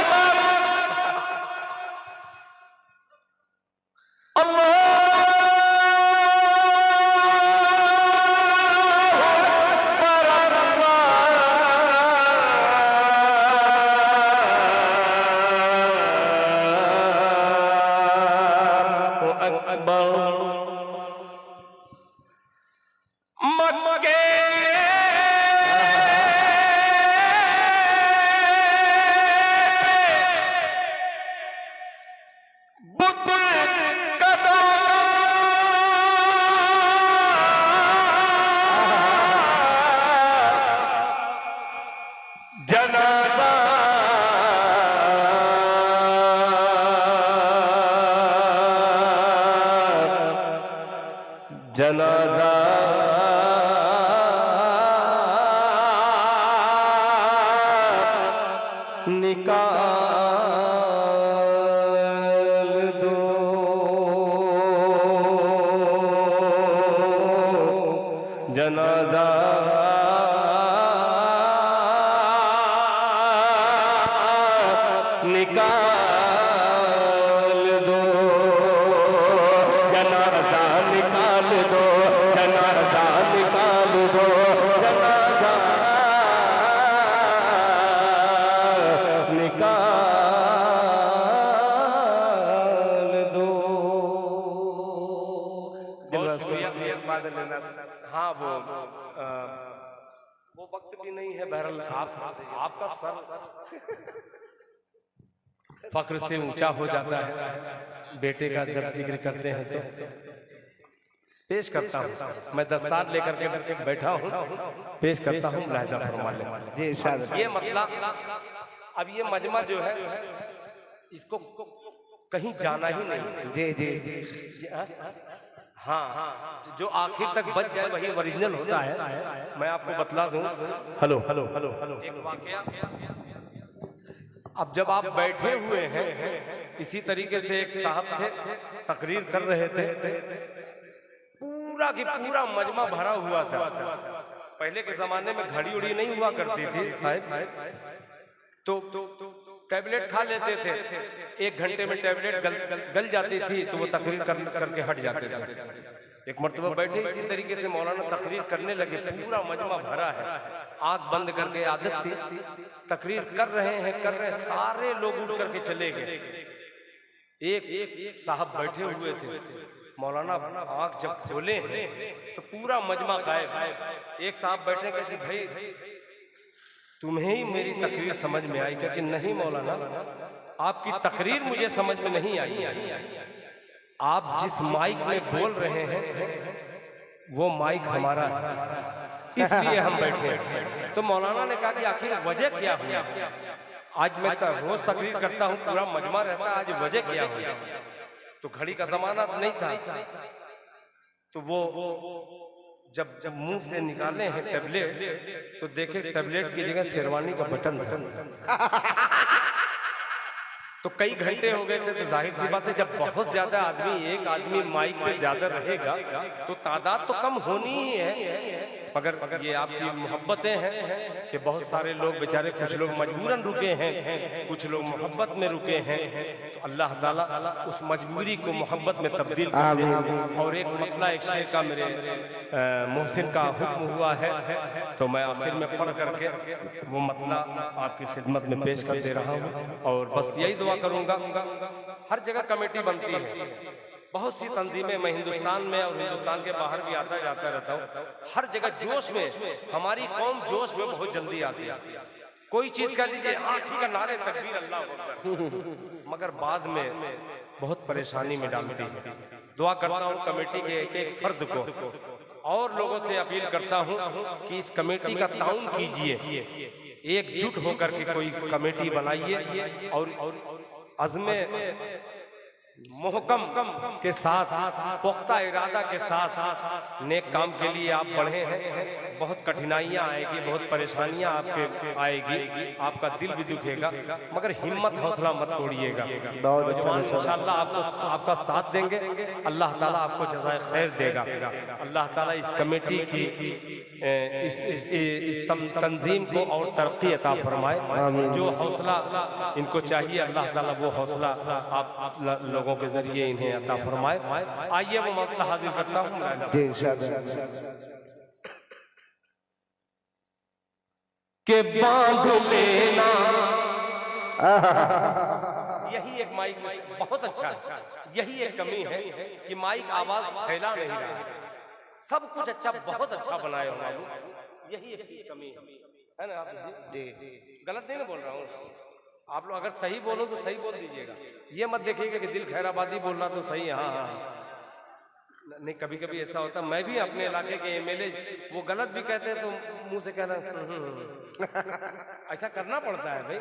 अकबर, अल्लाह मगे बुद्ध कदा जनाजा जनाजा निकाल दो जनाजा निकाल दो जनाजा निकाल दो जनाजा निकाल दो जनाजा निकाल दो। बहुत शुक्रिया। हाँ वो वक्त भी नहीं है। बहरहाल आपका सर फख्र से ऊंचा हो जाता है बेटे का जब जिक्र करते हैं तो पेश करता हूँ। मैं दस्तार लेकर के बैठा हूँ, पेश करता हूँ मुलाहिजा फरमा लें। ये मतलब अब ये मजमा जो है इसको कहीं जाना ही नहीं। जी जी जी हाँ हाँ जो आखिर तक बच जाए वही ओरिजिनल होता है। मैं आपको बतला दूं। हेलो हेलो हेलो हेलो एक वाकया। अब जब आप बैठे हुए हैं इसी तरीके से एक साहब थे तकरीर कर रहे थे, पूरा की पूरा मजमा भरा हुआ था। पहले के जमाने में घड़ी उड़ी नहीं हुआ करती थी साहब, तो टैबलेट खा लेते थे, 1 घंटे में टैबलेट गल जाती थी तो वो तकरीर करके हट जाते थे। एक मर्तबा बैठे इसी तरीके से मौलाना तकरीर करने लगे, पूरा मजमा भरा है, आंख बंद करके आदत थी, तकरीर कर रहे हैं सारे लोग उठ करके चले गए। एक साहब बैठे हुए थे, मौलाना आंख जब खोले तो पूरा मजमा गायब। एक साहब बैठे कहते भाई तुम्हें ही मेरी तकरीर समझ में आई? क्योंकि नहीं मौलाना आपकी तकरीर मुझे समझ में नहीं आई। आप जिस माइक में बोल रहे हैं वो माइक हमारा है, इसलिए हम बैठे हैं। तो मौलाना ने कहा कि आखिर वजह क्या हुई? आज मैं रोज तकरीर करता हूँ, पूरा मजमा रहता है, आज वजह क्या हुई? तो घड़ी का जमाना नहीं था, तो वो जब मुंह से निकाले हैं टैबलेट तो देखे टैबलेट की जगह शेरवानी का बटन था। तो कई घंटे हो गए थे, तो जाहिर सी बात है जब बहुत ज्यादा आदमी, एक आदमी माइक पे ज्यादा रहेगा तो तादाद तो कम होनी ही है। मगर ये आपकी मोहब्बतें हैं कि बहुत सारे लोग बेचारे, कुछ लोग मजबूरन रुके हैं, कुछ लोग मोहब्बत में रुके हैं, तो अल्लाह ताला उस मजबूरी को मोहब्बत में तब्दील कर दे। और एक मतला एक शेर का मेरे मोहसिन का हुक्म हुआ है, तो मैं आखिर में पढ़ करके वो मतला आपकी खिदमत में पेश कर दे रहा हूँ। और बस यही दुआ करूँगा, हर जगह कमेटी बनती है, बहुत सी तंजीमें, मैं हिंदुस्तान में और हिंदुस्तान के बाहर भी आता जाता रहता हूँ, हर जगह जोश में, हमारी कौम जोश में बहुत जल्दी आती है। कोई चीज कर दीजिए, हाँ ठीक है, नारे तकबीर अल्लाह अकबर, मगर बाद में बहुत परेशानी में डालती है। दुआ करता हूँ कमेटी के एक एक फर्द को और लोगों से अपील करता हूँ कि इस कमेटी का ताउन कीजिए, एकजुट होकर के कोई कमेटी बनाइए और अज़्मे मोहकम के साथ, पुख्ता इरादा के साथ नेक काम के लिए आप बढ़े हैं। बहुत कठिनाइयाँ आएगी, बहुत परेशानियाँ आपके आएगी, आपका दिल भी दुखेगा, मगर हिम्मत हौसला मत तोड़िएगा। इंशाअल्लाह आपका साथ देंगे, अल्लाह ताला आपको जज़ाए खैर देगा। अल्लाह ताला इस कमेटी की इस तंजीम को और तरक्की अता फरमाए। जो हौसला इनको चाहिए अल्लाह ताला वो हौसला आप लोगों के जरिए इन्हें अता फरमाए। आइए वो मसला हाजिर करता हूँ कि बांध लेना यही एक माइक में बहुत अच्छा है। यही एक कमी है कि माइक आवाज फैला नहीं रहा है। सब कुछ अच्छा, बहुत अच्छा बनाए हो बाबू, यही एक चीज कमी है ना। आप गलत नहीं ना बोल रहा हूँ, आप लोग अगर सही बोलो तो सही बोल दीजिएगा। ये मत देखिएगा कि दिल खैराबादी बोलना तो सही है। हाँ हाँ नहीं, कभी कभी ऐसा होता, मैं भी अपने इलाके के एमएलए वो गलत भी कहते हैं तो मुंह से कहना ऐसा करना पड़ता है भाई।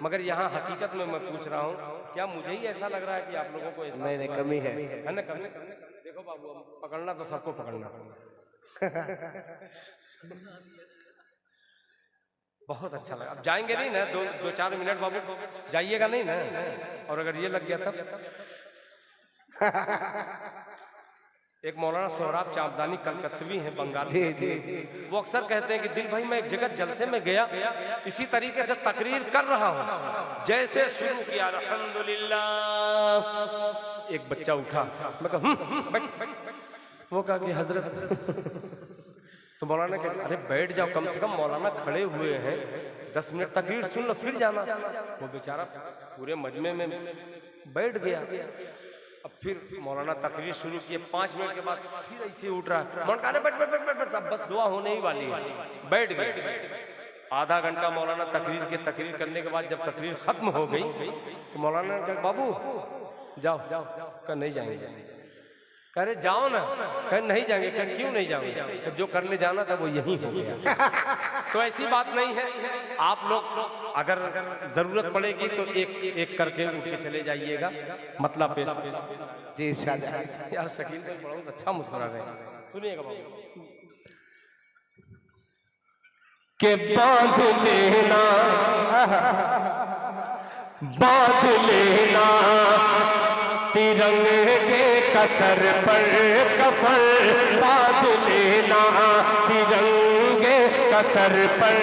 मगर यहाँ हकीकत में मैं पूछ रहा हूँ, क्या मुझे ही ऐसा लग रहा है कि आप लोगों को ऐसा? नहीं कमी है ना, कमी। देखो बाबू, पकड़ना तो सबको पकड़ना बहुत अच्छा लगा। अब जाएंगे नहीं ना, दो 4 मिनट बाबू, जाइएगा नहीं ना। और अगर ये लग गया तब एक मौलाना सोहराब चांदनी कलकत्तवी हैं, बंगाली। वो अक्सर कहते हैं कि दिल भाई मैं एक जगह जलसे में गया, इसी तरीके से तकरीर कर रहा हूँ, जैसे शुरू किया अल्हम्दुलिल्लाह, एक बच्चा उठा, मैं कहा वो कहा कि हजरत तो मौलाना कहते अरे बैठ जाओ, कम से कम मौलाना खड़े हुए हैं, 10 मिनट तकरीर सुन लो फिर जाना। वो बेचारा पूरे मजमे में बैठ गया। अब फिर मौलाना तकरीर शुरू किए, 5 मिनट के बाद फिर ऐसे उठ रहा है, मौलाना अरे बैठ बैठ बैठ बैठ, बस दुआ होने ही वाली है, बैठ गए। आधा घंटा मौलाना तकरीर करने के बाद जब तकरीर खत्म हो गई तो मौलाना ने कहा बाबू जाओ जाओ, कहा नहीं जाएंगे। कह रहे जाओ ना, कह नहीं जाएंगे। कह क्यों नहीं जाओगे? जो करने जाना था वो यही हो गया। तो ऐसी बात नहीं है, आप लोग अगर जरूरत पड़ेगी तो एक करके उठ के चले जाइएगा। मतलब पेश जी यार शकील भाई बहुत अच्छा मुस्कुरा रहे हैं, सुनिएगा बाबू। के बांध लेना तिरंगे कसर पर कफन, बांध लेना तिरंगे कसर पर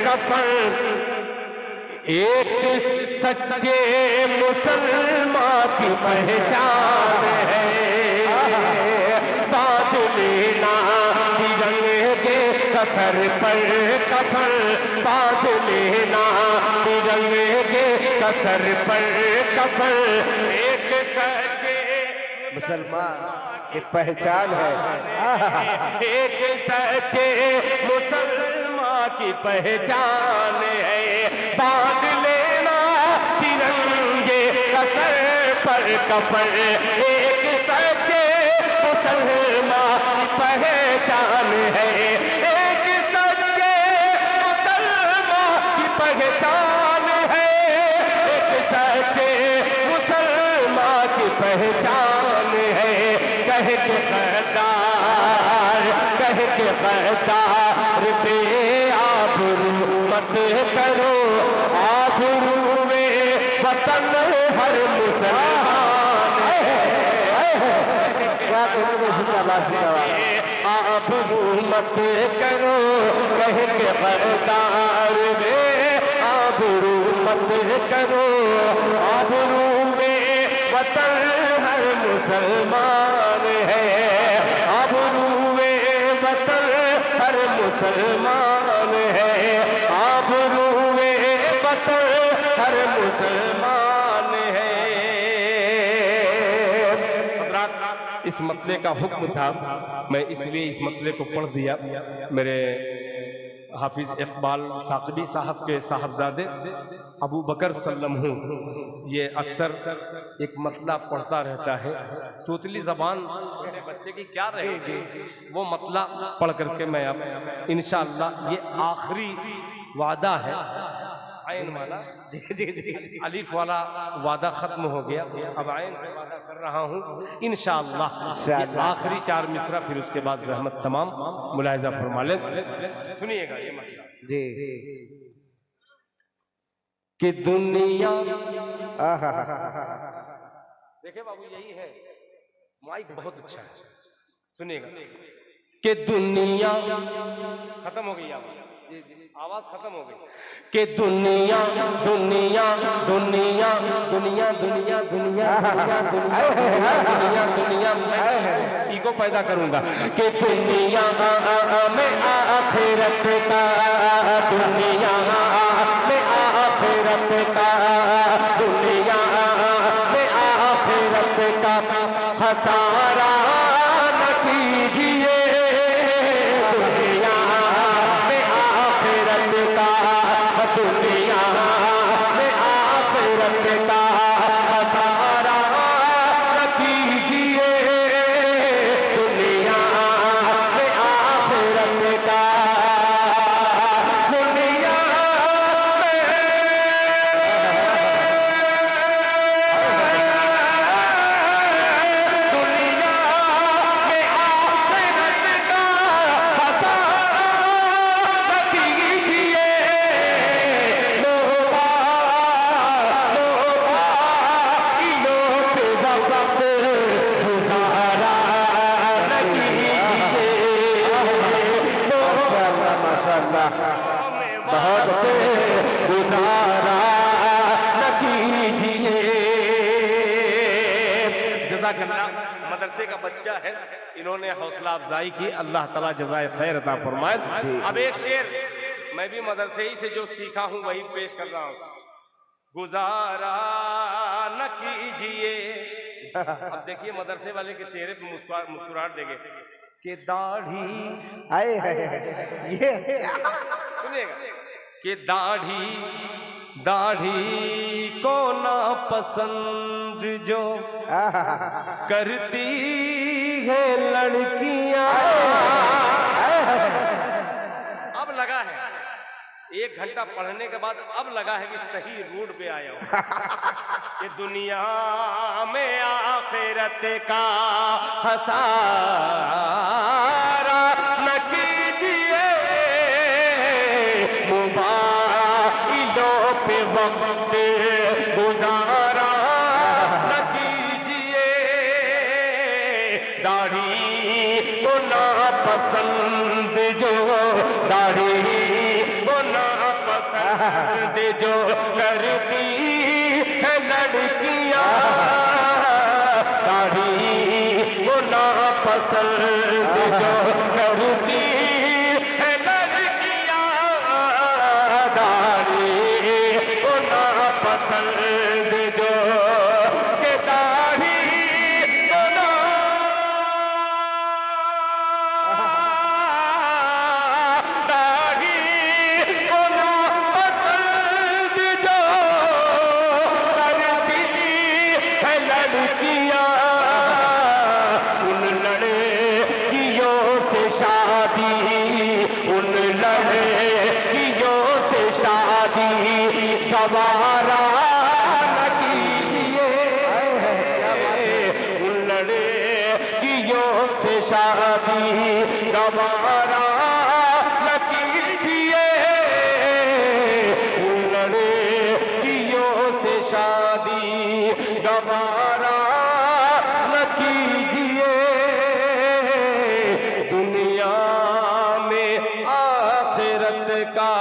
कफन। एक सच्चे मुसलमान की पहचान है, बांध लेना तिरंगे कसर पर कफन, बांध लेना तिरंगे कसर पर कफन। एक सच्चे मुसलमान की पहचान है, एक सच्चे मुसलमान की पहचान है, बांध लेना तिरंगे कसर पर कफन। एक सच्चे मुसलमान की पहचान है, एक सच्चे मुसलमान की पहचान है, एक सच्चे मुसलमान की पहचान है। कह के गद्दार बे आबरू मत करो, आबरू में वतन हर मुसलमान है। आबरू मत करो, कह के गद्दार बे आबरू मत करो, आबरू में वतन हर मुसलमान है, आबरू में वतन हर मुसलमान है, आबरू में वतन हर मुसलमान है। इस मसले का हुक्म था, मैं इसलिए इस मसले को पढ़ दिया। मेरे हाफिज इकबाल साकबी साहब के साहबजादे अबू बकर सल्लमहू ये अक्सर एक मतला पढ़ता रहता है, तोतली जबान छोटे बच्चे की क्या रहेगी, वो मतला पढ़ करके मैं अब इंशाअल्लाह, ये आखिरी वादा है, आयन वाला अलीफ वाला वादा खत्म हो गया, अब आयन से वादा कर रहा हूँ इंशाअल्लाह। आखिरी 4 मिसरा, फिर उसके बाद जहमत तमाम मुलाहिजा फरमा लें। सुनिएगा ये मतलब जी कि दुनिया, देखे बाबू यही है, माइक बहुत अच्छा है, सुनिएगा कि दुनिया खत्म हो गई, आवाज खत्म हो गई। कि दुनिया दुनिया दुनिया दुनिया दुनिया दुनिया दुनिया दुनिया इको पैदा करूंगा कि दुनिया में आखिरत का, दुनिया में आखिरत का, दुनिया खसारा न कीजिए दुनिया में आखिरत का, दुनिया में आखिरत का खसारा न कीजिए दुनिया में आखिरत का। दुनिया में बहुत गुजारा न कीजिए। जज़ाकल्लाह। मदरसे का बच्चा है, इन्होंने हौसला अफजाई की, अल्लाह ताला जज़ाए खैर अता फरमाए। अब एक शेर मैं भी मदरसे ही से जो सीखा हूँ वही पेश कर रहा हूँ। गुजारा न कीजिए। अब देखिए मदरसे वाले के चेहरे पे मुस्कुराहट देंगे कि दाढ़ी आए ये सुनिएगा कि दाढ़ी को ना पसंद जो करती है लड़कियां। अब लगा है 1 घंटा पढ़ने के बाद अब लगा है कि सही रूट पे आया हूं कि दुनिया में आखिरत का खसारा न कीजिए मोबाइलों पे वक्त गुजारा न कीजिए। दाढ़ी को ना पसंद जो, दाढ़ी को ना पसंद जो करती है लड़कियां। दाढ़ी को ना पसंद जो करती है लड़कियां। दाढ़ी को ना पसंद जो के दाढ़ी को ना दाढ़ी को ना पसंद जो करती है लड़कियां। उन लड़कियों से शादी, उन लड़कियों से शादी गवारा न कीजिए। उन लड़कियों से शादी गवारा न कीजिए। उन लड़कियों से शादी गवारा न कीजिए। दुनिया में आखिरत का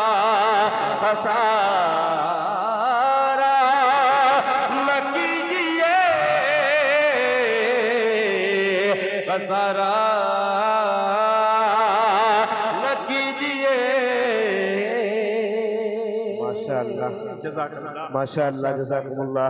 खसारा न कीजिए। खसारा न कीजिए। माशाअल्लाह जज़ाकल्लाह। माशाअल्लाह जज़ाकुमुल्लाह।